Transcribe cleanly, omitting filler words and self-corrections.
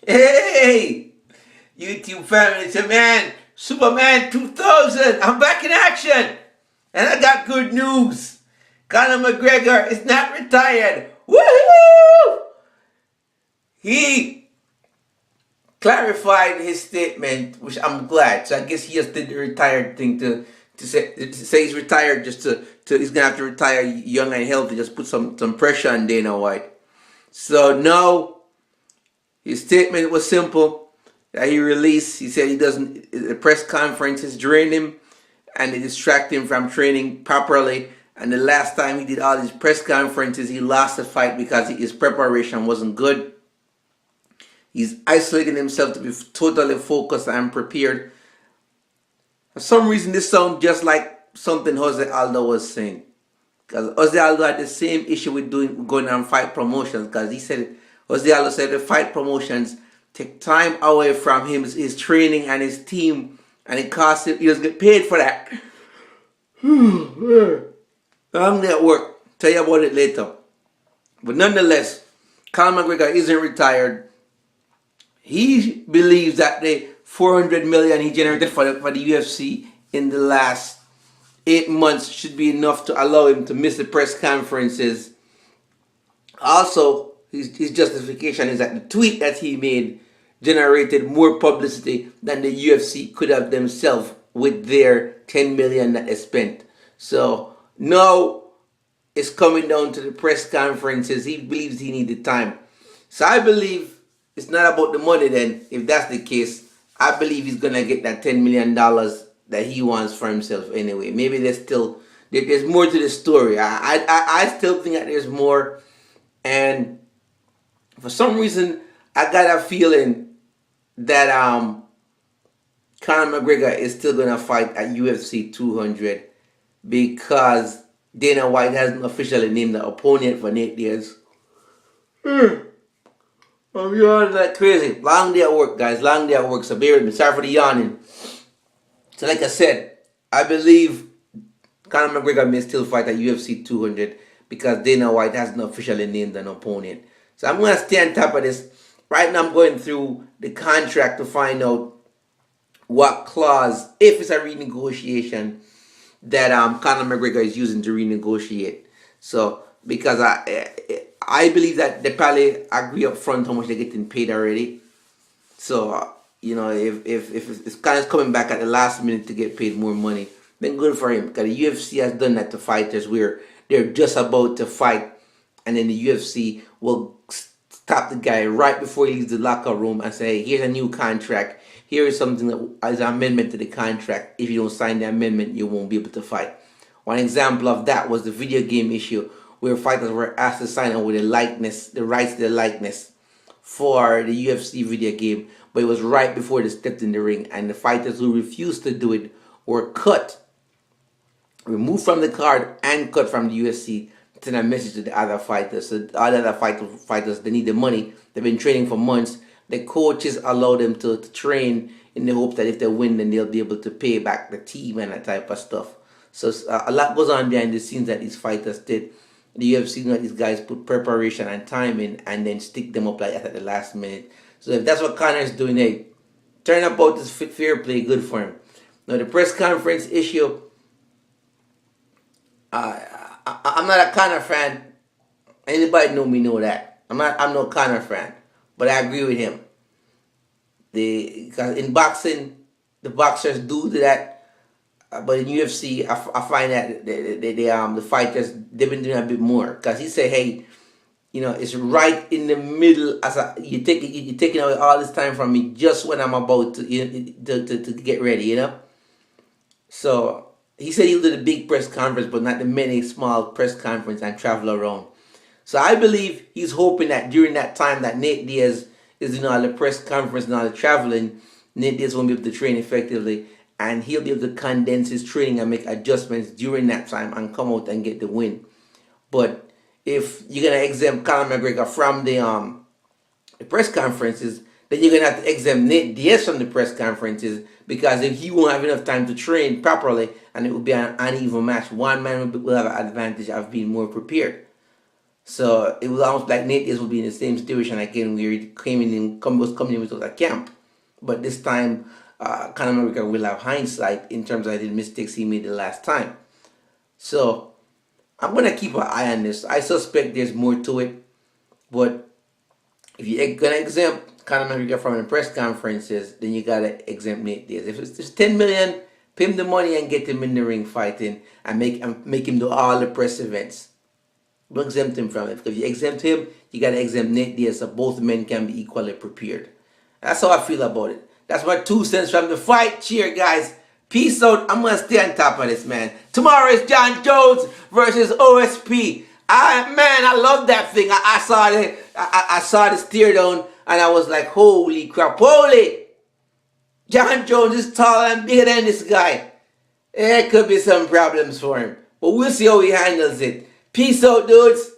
Hey, YouTube family, it's a man, Superman 2000. I'm back in action. And I got good news. Conor McGregor is not retired. Woohoo! He clarified his statement, which I'm glad. So I guess he just did the retired thing to say he's retired just to he's gonna have to retire young and healthy, just put some pressure on Dana White. So no, his statement was simple that he released. He said he doesn't, the press conferences drain him and they distract him from training properly. And the last time he did all these press conferences, he lost the fight because his preparation wasn't good. He's isolating himself to be totally focused and prepared. For some reason, this sounds just like something Jose Aldo was saying. Because Jose Aldo had the same issue with going on fight promotions. Because Jose Aldo said the fight promotions take time away from him, his training and his team, and it costs him. He doesn't get paid for that. Long day at work. Tell you about it later. But nonetheless, Conor McGregor isn't retired. He believes that the 400 million he generated for the UFC in the last 8 months should be enough to allow him to miss the press conferences. Also, his justification is that the tweet that he made generated more publicity than the UFC could have themselves with their 10 million that they spent. So now it's coming down to the press conferences. He believes he needed time. So I believe it's not about the money then. If that's the case, I believe he's gonna get that $10 million that he wants for himself anyway. Maybe there's more to the story. I still think that there's more, and for some reason I got a feeling that Conor McGregor is still gonna fight at UFC 200 because Dana White hasn't officially named the opponent for Nate Diaz. I'm yawning like crazy. Long day at work, guys. Long day at work. So bear with me. Sorry for the yawning. So like I said, I believe Conor McGregor may still fight at UFC 200 because Dana White hasn't officially named an opponent. So I'm going to stay on top of this. Right now I'm going through the contract to find out what clause, if it's a renegotiation, that Conor McGregor is using to renegotiate. So because I believe that they probably agree up front how much they're getting paid already. So if it's kind of coming back at the last minute to get paid more money, then good for him. Because the UFC has done that to fighters where they're just about to fight, and then the UFC will stop the guy right before he leaves the locker room and say, hey, here's a new contract. Here is something that as an amendment to the contract. If you don't sign the amendment, you won't be able to fight. One example of that was the video game issue where fighters were asked to sign up with the rights to the likeness for the UFC video game, but it was right before they stepped in the ring, and the fighters who refused to do it were removed from the card and cut from the UFC, send a message to the other fighters. So all the other fighters, they need the money. They've been training for months. The coaches allow them to train in the hope that if they win, then they'll be able to pay back the team and that type of stuff. So a lot goes on behind the scenes that these fighters did. The UFC, these guys put preparation and time in and then stick them up like that at the last minute. So if that's what Conor's doing, hey, turn about this fair play, good for him. Now the press conference issue, I'm not a Conor fan. Anybody know me know that. I'm no Conor fan. But I agree with him. Because in boxing, the boxers do that. But in UFC, I find that the fighters, they've been doing a bit more. Because he said, hey, it's right in the middle. You're taking away all this time from me just when I'm about to get ready, So he said he'll do the big press conference, but not the many small press conference and travel around. So I believe he's hoping that during that time that Nate Diaz is doing all the press conference and all the traveling, Nate Diaz won't be able to train effectively, and he'll be able to condense his training and make adjustments during that time and come out and get the win. But if you're gonna exempt Conor McGregor from the press conferences, then you're gonna have to exempt Nate Diaz from the press conferences, because if he won't have enough time to train properly, and it will be an uneven match, one man will have an advantage of being more prepared. So it was almost like Nate Diaz would be in the same situation again where he was coming in with a camp. But this time, Conor McGregor will have hindsight in terms of the mistakes he made the last time. So I'm gonna keep an eye on this. I suspect there's more to it, but if you're gonna exempt Conor McGregor from the press conferences, then you gotta exempt Nate Diaz. If it's just 10 million, pay him the money and get him in the ring fighting and make him do all the press events. Don't exempt him from it. Because if you exempt him, you gotta exempt Nate Diaz so both men can be equally prepared. That's how I feel about it. That's my 2 cents from the fight. Cheer, guys. Peace out. I'm gonna stay on top of this, man. Tomorrow is John Jones versus OSP. I love that thing. I saw the stare down and I was like, holy crap, holy! John Jones is taller and bigger than this guy. There could be some problems for him. But we'll see how he handles it. Peace out, dudes.